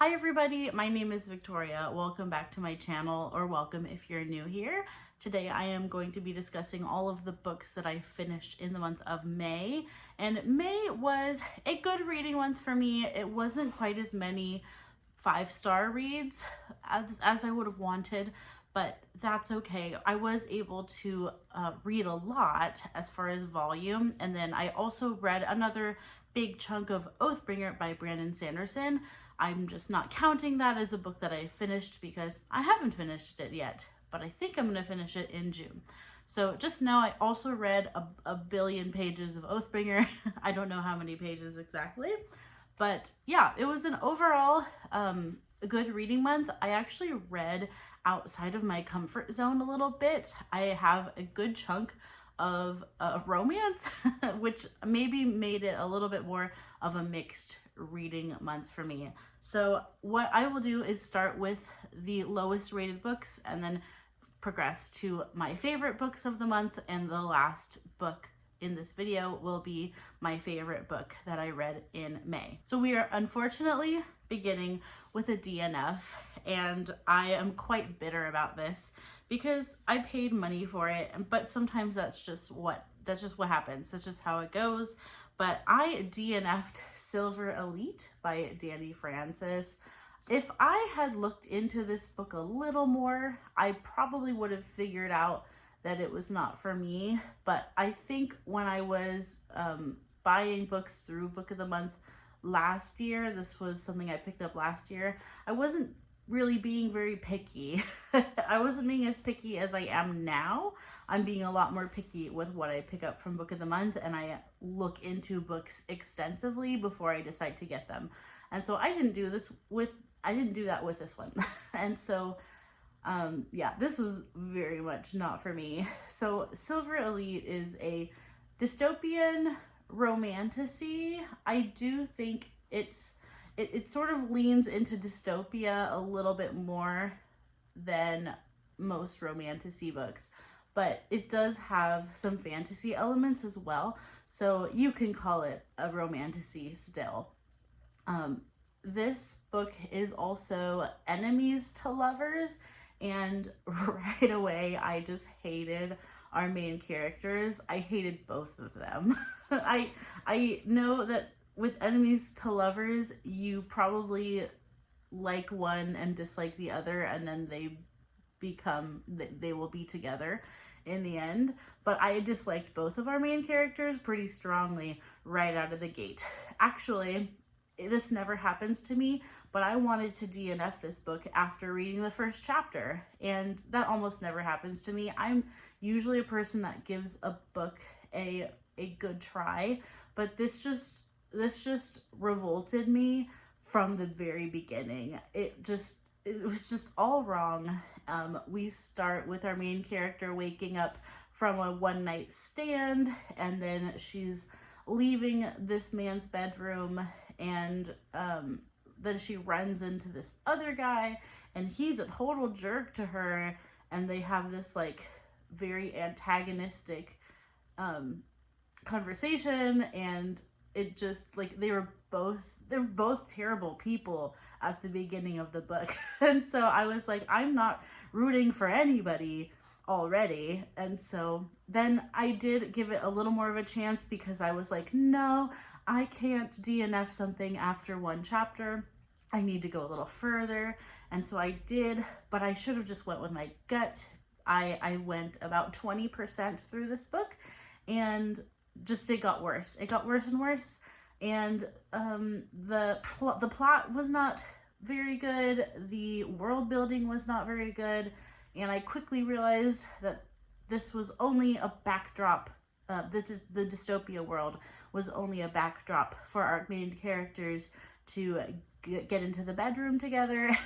Hi everybody, my name is Victoria. Welcome back to my channel, or welcome if you're new here. Today I am going to be discussing all of the books that I finished in the month of May. And May was a good reading month for me. It wasn't quite as many 5-star reads as I would have wanted, but that's okay. I was able to read a lot as far as volume, and then I also read another big chunk of Oathbringer by Brandon Sanderson. I'm just not counting that as a book that I finished because I haven't finished it yet, but I think I'm going to finish it in June. So just know I also read a billion pages of Oathbringer. I don't know how many pages exactly, but yeah, it was an overall a good reading month. I actually read outside of my comfort zone a little bit. I have a good chunk of romance, which maybe made it a little bit more of a mixed reading month for me. So what I will do is start with the lowest rated books and then progress to my favorite books of the month, and the last book in this video will be my favorite book that I read in May. So we are unfortunately beginning with a DNF, and I am quite bitter about this because I paid money for it, but sometimes that's just what happens. That's just how it goes. But I DNF'd Silver Elite by Dani Francis. If I had looked into this book a little more, I probably would have figured out that it was not for me. But I think when I was buying books through Book of the Month last year, this was something I picked up last year, I wasn't really being very picky. I wasn't being as picky as I am now. I'm being a lot more picky with what I pick up from Book of the Month, and I look into books extensively before I decide to get them. And so I didn't do that with this one. And so yeah, this was very much not for me. So Silver Elite is a dystopian romantasy. I do think it sort of leans into dystopia a little bit more than most romantasy books, but it does have some fantasy elements as well. So you can call it a romantasy still. This book is also enemies to lovers, and right away I just hated our main characters. I hated both of them. I know that with enemies to lovers, you probably like one and dislike the other, and then they will be together in the end. But I disliked both of our main characters pretty strongly right out of the gate. Actually, this never happens to me, but I wanted to DNF this book after reading the first chapter, and that almost never happens to me. I'm usually a person that gives a book a good try, but this just revolted me from the very beginning. It was just all wrong. We start with our main character waking up from a one-night stand, and then she's leaving this man's bedroom, and then she runs into this other guy, and he's a total jerk to her, and they have this like very antagonistic conversation, and it just like they're both terrible people at the beginning of the book. And so I was like, I'm not rooting for anybody already. And so then I did give it a little more of a chance because I was like, no, I can't DNF something after one chapter. I need to go a little further. And so I did, but I should have just went with my gut. I went about 20% through this book, and just it got worse. It got worse and worse. And the plot was not very good. The world building was not very good. And I quickly realized that this was only a backdrop. The dystopia world was only a backdrop for our main characters to get into the bedroom together.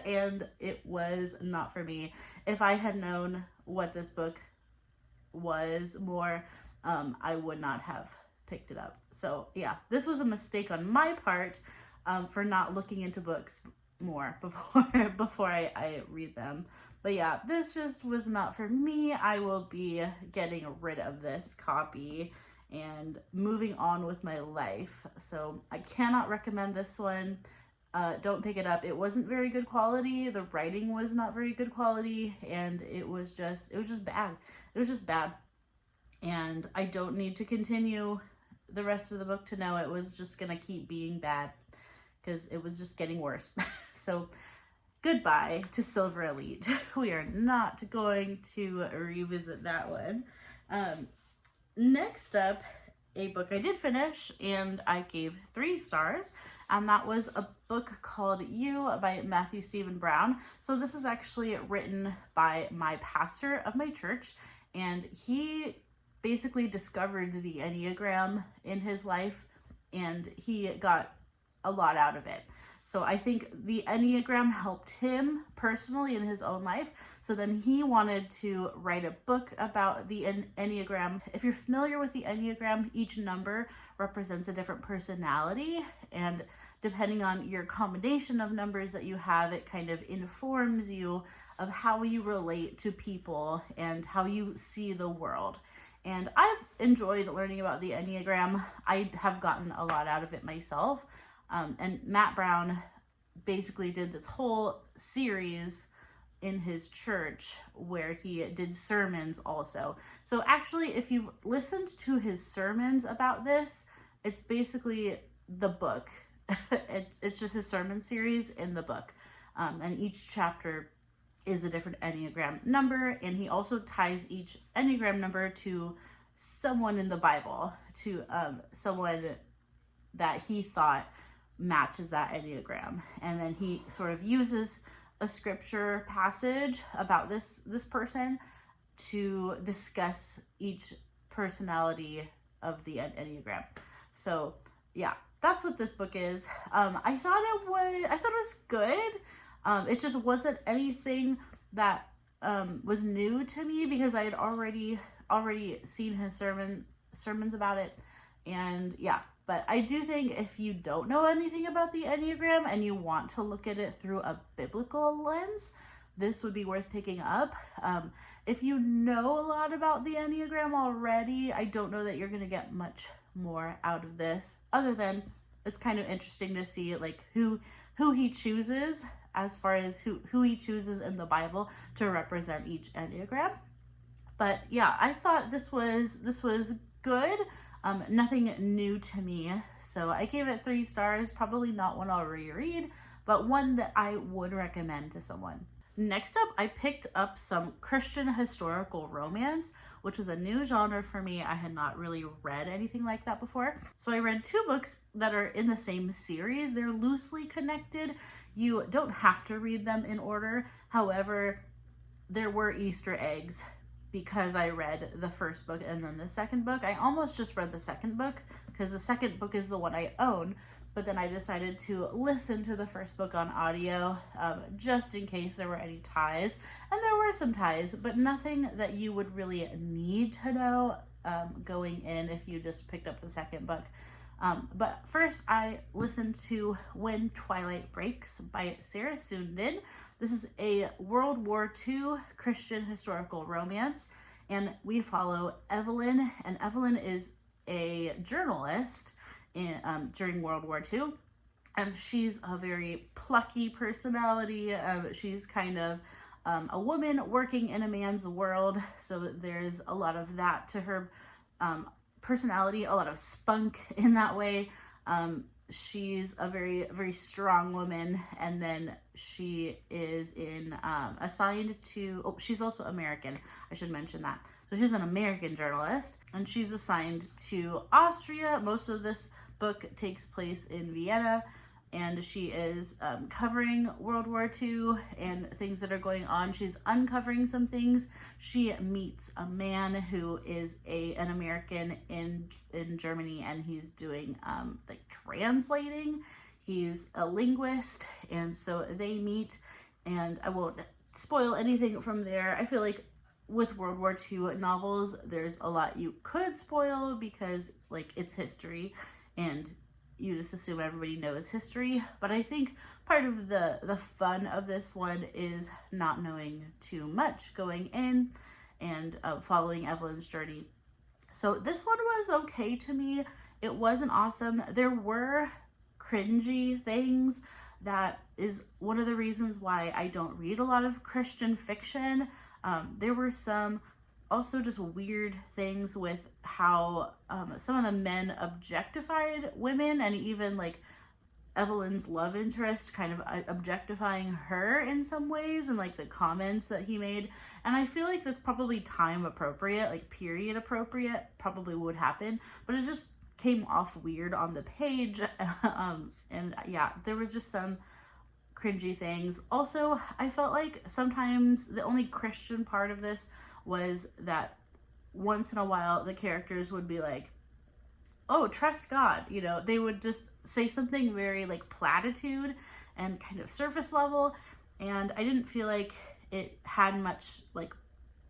And it was not for me. If I had known what this book was more, I would not have picked it up. So yeah, this was a mistake on my part for not looking into books more before I read them. But yeah, this just was not for me. I will be getting rid of this copy and moving on with my life. So I cannot recommend this one. don't pick it up. It wasn't very good quality. The writing was not very good quality, and it was just bad. It was just bad. And I don't need to continue the rest of the book to know it was just gonna keep being bad, because it was just getting worse. So goodbye to Silver Elite. We are not going to revisit that one. Next up, a book I did finish and I gave 3 stars, and that was a book called You by Matthew Stephen Brown. So this is actually written by my pastor of my church, and he basically discovered the Enneagram in his life, and he got a lot out of it. So I think the Enneagram helped him personally in his own life. So then he wanted to write a book about the Enneagram. If you're familiar with the Enneagram, each number represents a different personality, and depending on your combination of numbers that you have, it kind of informs you of how you relate to people and how you see the world. And I've enjoyed learning about the Enneagram. I have gotten a lot out of it myself. And Matt Brown basically did this whole series in his church where he did sermons also. So actually, if you've listened to his sermons about this, it's basically the book. It's just his sermon series in the book. And each chapter is a different Enneagram number, and he also ties each Enneagram number to someone in the Bible, to someone that he thought matches that Enneagram. And then he sort of uses a scripture passage about this person to discuss each personality of the Enneagram. So yeah, that's what this book is. I thought it was good. It just wasn't anything that was new to me, because I had already seen his sermons about it. And yeah, but I do think if you don't know anything about the Enneagram and you want to look at it through a biblical lens, this would be worth picking up. If you know a lot about the Enneagram already, I don't know that you're going to get much more out of this, other than it's kind of interesting to see like who he chooses, as far as who he chooses in the Bible to represent each Enneagram. But yeah, I thought this was good. Nothing new to me. So I gave it 3 stars. Probably not one I'll reread, but one that I would recommend to someone. Next up, I picked up some Christian historical romance, which was a new genre for me. I had not really read anything like that before. So I read 2 books that are in the same series. They're loosely connected. You don't have to read them in order. However, there were Easter eggs because I read the first book and then the second book. I almost just read the second book because the second book is the one I own, but then I decided to listen to the first book on audio just in case there were any ties. And there were some ties, but nothing that you would really need to know going in if you just picked up the second book. But first, I listened to When Twilight Breaks by Sarah Sundin. This is a World War II Christian historical romance, and we follow Evelyn, and Evelyn is a journalist during World War II, and she's a very plucky personality. She's kind of a woman working in a man's world, so there's a lot of that to her personality, a lot of spunk in that way. She's a very, very strong woman, and then she is assigned to, she's also American, I should mention that. So she's an American journalist, and she's assigned to Austria. Most of this book takes place in Vienna, and she is covering World War II and things that are going on. She's uncovering some things. She meets a man who is an American in Germany, and he's doing like translating. He's a linguist, and so they meet, and I won't spoil anything from there. I feel like with World War II novels, there's a lot you could spoil because like it's history, and you just assume everybody knows history. But I think part of the fun of this one is not knowing too much going in and following Evelyn's journey. So this one was okay to me. It wasn't awesome. There were cringy things that is one of the reasons why I don't read a lot of Christian fiction. There were some also just weird things with how some of the men objectified women, and even like Evelyn's love interest kind of objectifying her in some ways, and like the comments that he made. And I feel like that's probably time appropriate, like period appropriate, probably would happen, but it just came off weird on the page. And yeah, there were just some cringy things. Also, I felt like sometimes the only Christian part of this was that once in a while the characters would be like, oh, trust God, you know, they would just say something very like platitude and kind of surface level, and I didn't feel like it had much like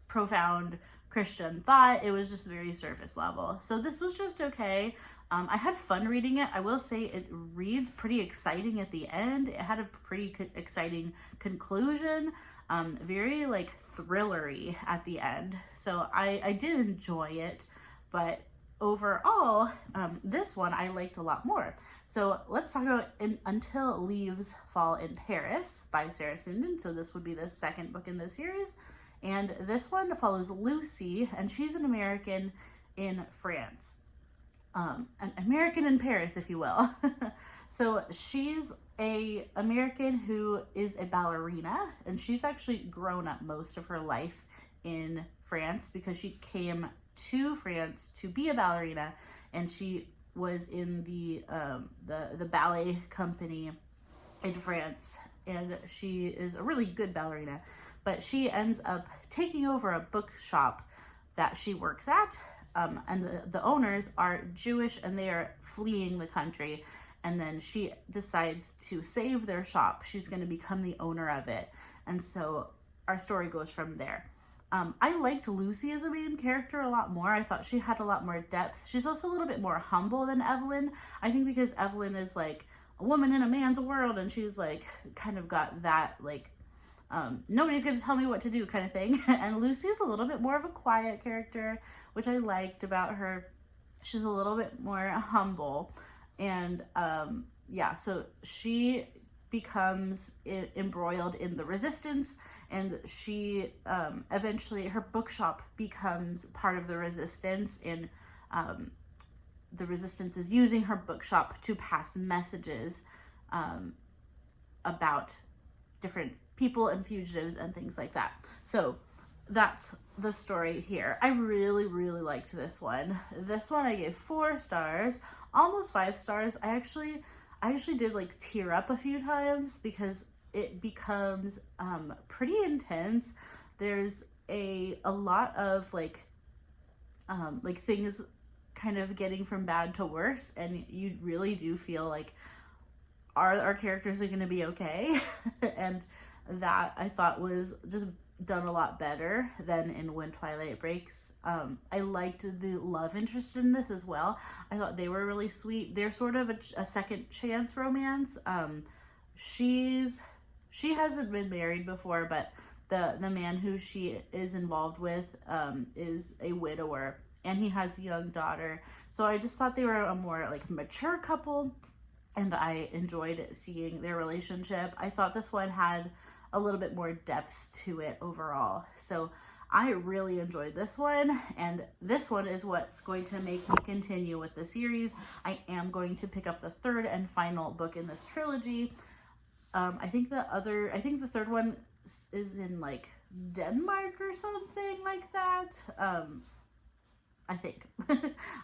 profound Christian thought. It was just very surface level. So this was just okay. I had fun reading it. I will say it reads pretty exciting at the end. It had a pretty exciting conclusion, very like thrillery at the end. So I did enjoy it, but overall, this one I liked a lot more. So let's talk about Until Leaves Fall in Paris by Sarah Sinden. So this would be the second book in the series. And this one follows Lucy, and she's an American in France. An American in Paris, if you will. So she's a American who is a ballerina, and she's actually grown up most of her life in France because she came to France to be a ballerina, and she was in the ballet company in France, and she is a really good ballerina. But she ends up taking over a bookshop that she works at, and the owners are Jewish, and they are fleeing the country. And then she decides to save their shop. She's going to become the owner of it. And so our story goes from there. I liked Lucy as a main character a lot more. I thought she had a lot more depth. She's also a little bit more humble than Evelyn. I think because Evelyn is like a woman in a man's world, and she's like kind of got that like nobody's gonna tell me what to do kind of thing. And Lucy is a little bit more of a quiet character, which I liked about her. She's a little bit more humble, and yeah, so she becomes embroiled in the resistance, and she eventually, her bookshop becomes part of the resistance, and the resistance is using her bookshop to pass messages about different people and fugitives and things like that. So that's the story here. I really, really liked this one. This one I gave 4 stars, almost 5 stars. I actually did like tear up a few times because it becomes pretty intense. There's a lot of like things kind of getting from bad to worse, and you really do feel like our characters are going to be okay. And that I thought was just done a lot better than in When Twilight Breaks. I liked the love interest in this as well. I thought they were really sweet. They're sort of a second chance romance. She hasn't been married before, but the man who she is involved with is a widower, and he has a young daughter. So I just thought they were a more like mature couple, and I enjoyed seeing their relationship. I thought this one had a little bit more depth to it overall. So I really enjoyed this one, and this one is what's going to make me continue with the series. I am going to pick up the third and final book in this trilogy. I think the third one is in like Denmark or something like that. I think.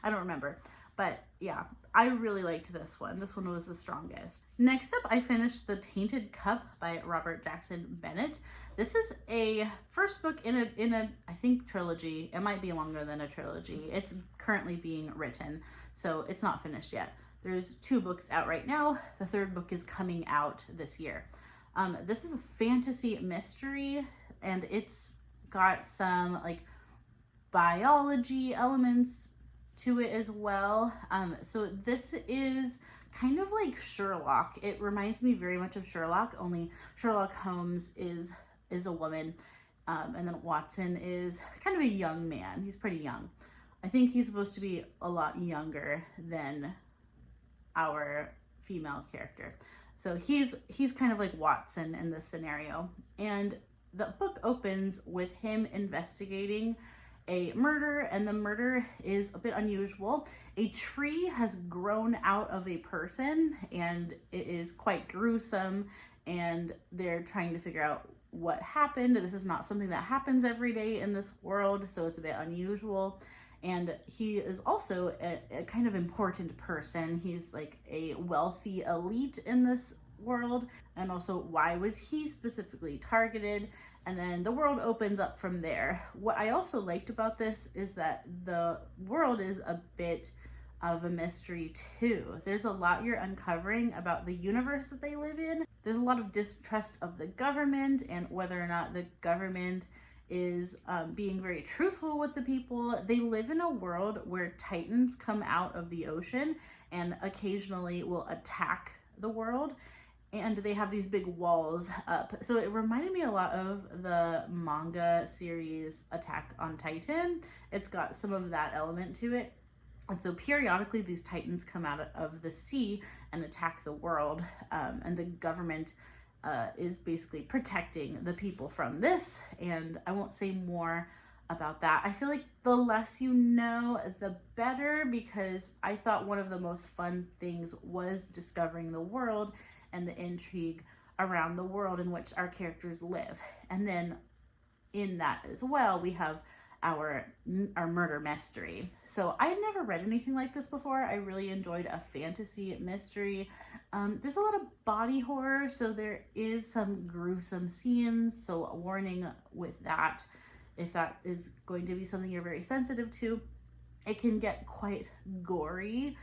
I don't remember. But yeah, I really liked this one. This one was the strongest. Next up, I finished The Tainted Cup by Robert Jackson Bennett. This is a first book in a I think trilogy. It might be longer than a trilogy. It's currently being written, so it's not finished yet. There's 2 books out right now. The third book is coming out this year. This is a fantasy mystery, and it's got some like biology elements to it as well. So this is kind of like Sherlock. It reminds me very much of Sherlock, only Sherlock Holmes is a woman, and then Watson is kind of a young man. He's pretty young. I think he's supposed to be a lot younger than our female character. So he's kind of like Watson in this scenario. And the book opens with him investigating a murder, and the murder is a bit unusual. A tree has grown out of a person, and it is quite gruesome, and they're trying to figure out what happened. This is not something that happens every day in this world, so it's a bit unusual. And he is also a kind of important person. He's like a wealthy elite in this world. And also, why was he specifically targeted? And then the world opens up from there. What I also liked about this is that the world is a bit of a mystery too. There's a lot you're uncovering about the universe that they live in. There's a lot of distrust of the government and whether or not the government is being very truthful with the people. They live in a world where titans come out of the ocean and occasionally will attack the world. And they have these big walls up. So it reminded me a lot of the manga series Attack on Titan. It's got some of that element to it. And so periodically these titans come out of the sea and attack the world. And the government is basically protecting the people from this. And I won't say more about that. I feel like the less you know, the better, because I thought one of the most fun things was discovering the world and the intrigue around the world in which our characters live. And then in that as well, we have our murder mystery. So I had never read anything like this before. I really enjoyed a fantasy mystery. There's a lot of body horror, so there is some gruesome scenes. So a warning with that, if that is going to be something you're very sensitive to, it can get quite gory.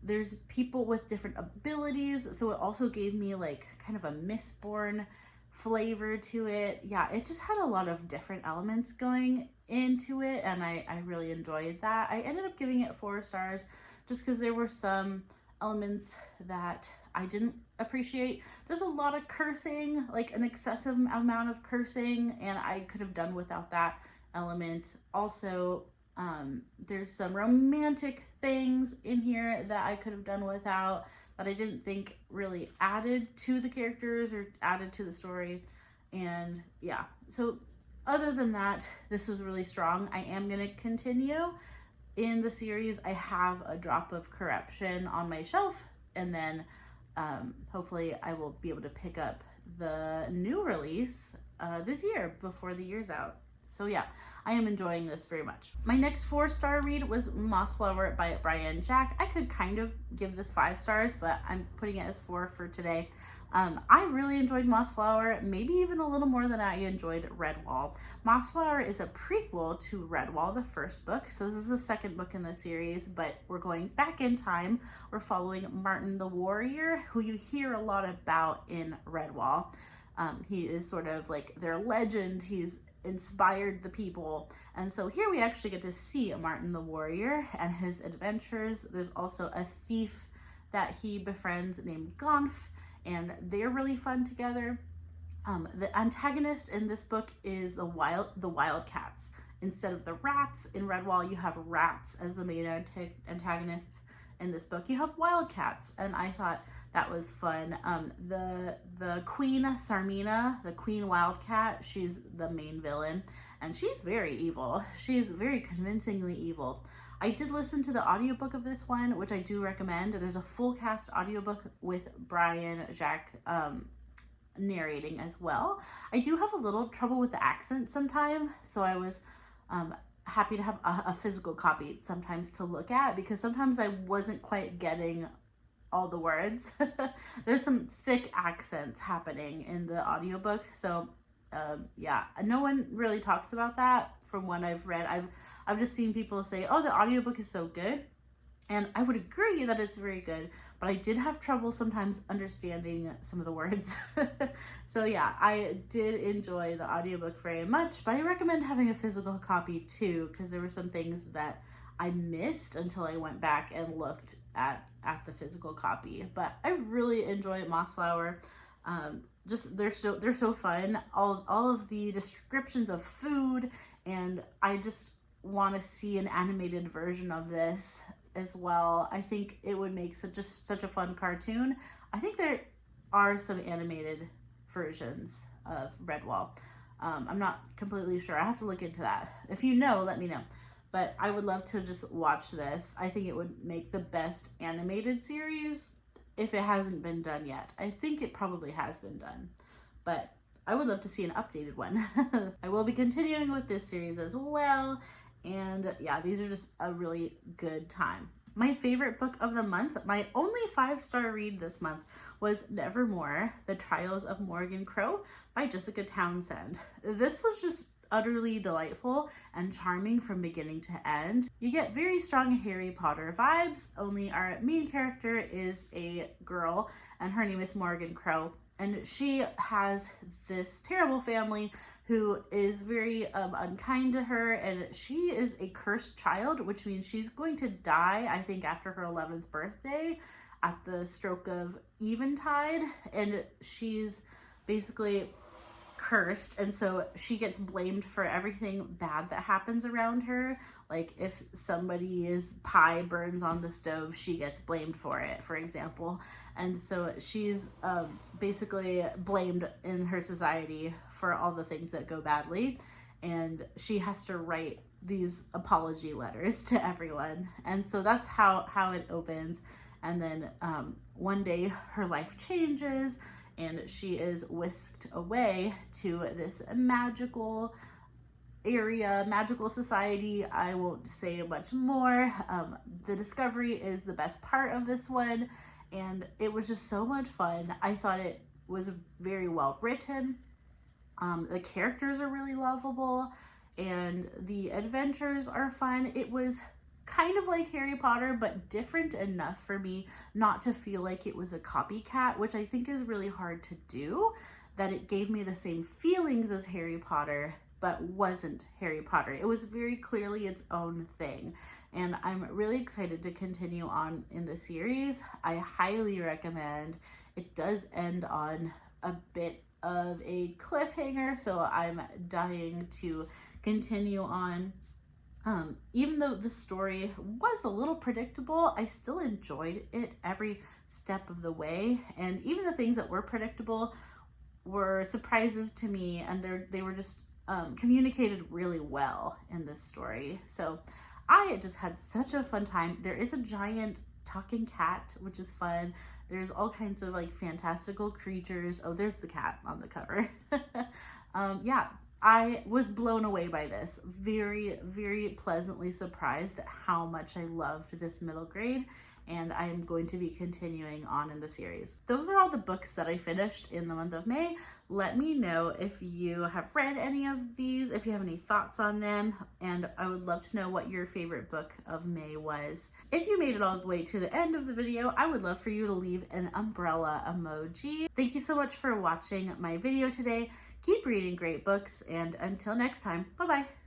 There's people with different abilities, so it also gave me like kind of a Mistborn flavor to it. Yeah, it just had a lot of different elements going into it, and I really enjoyed that. I ended up giving it 4 stars just because there were some elements that I didn't appreciate. There's a lot of cursing, like an excessive amount of cursing, and I could have done without that element. Also, there's some romantic things in here that I could have done without, that I didn't think really added to the characters or added to the story. And yeah, so other than that, this was really strong. I am going to continue in the series. I have a Drop of Corruption on my shelf, and then hopefully I will be able to pick up the new release this year before the year's out. So yeah, I am enjoying this very much. My next 4-star read was Mossflower by Brian Jack. I could kind of give this 5 stars, but I'm putting it as 4 for today. I really enjoyed Mossflower, maybe even a little more than I enjoyed Redwall. Mossflower is a prequel to Redwall, the first book. So this is the second book in the series, but we're going back in time. We're following Martin the Warrior, who you hear a lot about in Redwall. He is sort of like their legend. He's inspired the people, and so here we actually get to see Martin the Warrior and his adventures. There's also a thief that he befriends named Gonf, and they're really fun together. The antagonist in this book is the Wildcats. Instead of the rats in Redwall, you have rats as the main antagonists. In this book, you have Wildcats, and I thought that was fun. The Queen Sarmina, the Queen Wildcat, she's the main villain, and she's very evil. She's very convincingly evil. I did listen to the audiobook of this one, which I do recommend. There's a full cast audiobook with Brian Jack narrating as well. I do have a little trouble with the accent sometimes, so I was happy to have a physical copy sometimes to look at, because sometimes I wasn't quite getting all the words. There's some thick accents happening in the audiobook, so yeah, no one really talks about that from what I've read. I've just seen people say, oh, the audiobook is so good, and I would agree that it's very good, but I did have trouble sometimes understanding some of the words. So yeah, I did enjoy the audiobook very much, but I recommend having a physical copy too, because there were some things that I missed until I went back and looked at the physical copy. But I really enjoy Mossflower. Just they're so fun. All of the descriptions of food, and I just want to see an animated version of this as well. I think it would make such a fun cartoon. I think there are some animated versions of Redwall. I'm not completely sure. I have to look into that. If you know, let me know. But I would love to just watch this. I think it would make the best animated series if it hasn't been done yet. I think it probably has been done, but I would love to see an updated one. I will be continuing with this series as well. And yeah, these are just a really good time. My favorite book of the month, my only 5-star read this month, was Nevermore, The Trials of Morgan Crow by Jessica Townsend. This was just utterly delightful and charming from beginning to end. You get very strong Harry Potter vibes, only our main character is a girl and her name is Morgan Crow. And she has this terrible family who is very unkind to her, and she is a cursed child, which means she's going to die, I think, after her 11th birthday at the stroke of eventide, and she's basically cursed, and so she gets blamed for everything bad that happens around her. Like if somebody's pie burns on the stove, she gets blamed for it, for example. And so she's basically blamed in her society for all the things that go badly, and she has to write these apology letters to everyone. And so that's how it opens. And then one day her life changes and she is whisked away to this magical area, magical society. I won't say much more. The discovery is the best part of this one, and it was just so much fun. I thought it was very well written. The characters are really lovable and the adventures are fun. It was kind of like Harry Potter, but different enough for me not to feel like it was a copycat, which I think is really hard to do, that it gave me the same feelings as Harry Potter, but wasn't Harry Potter. It was very clearly its own thing. And I'm really excited to continue on in the series. I highly recommend. It does end on a bit of a cliffhanger, so I'm dying to continue on. Even though the story was a little predictable, I still enjoyed it every step of the way. And even the things that were predictable were surprises to me, and they were just communicated really well in this story. So I just had such a fun time. There is a giant talking cat, which is fun. There's all kinds of like fantastical creatures. Oh, there's the cat on the cover. Yeah, I was blown away by this. Very, very pleasantly surprised at how much I loved this middle grade, and I'm going to be continuing on in the series. Those are all the books that I finished in the month of May. Let me know if you have read any of these, if you have any thoughts on them, and I would love to know what your favorite book of May was. If you made it all the way to the end of the video, I would love for you to leave an umbrella emoji. Thank you so much for watching my video today. Keep reading great books, and until next time, bye-bye.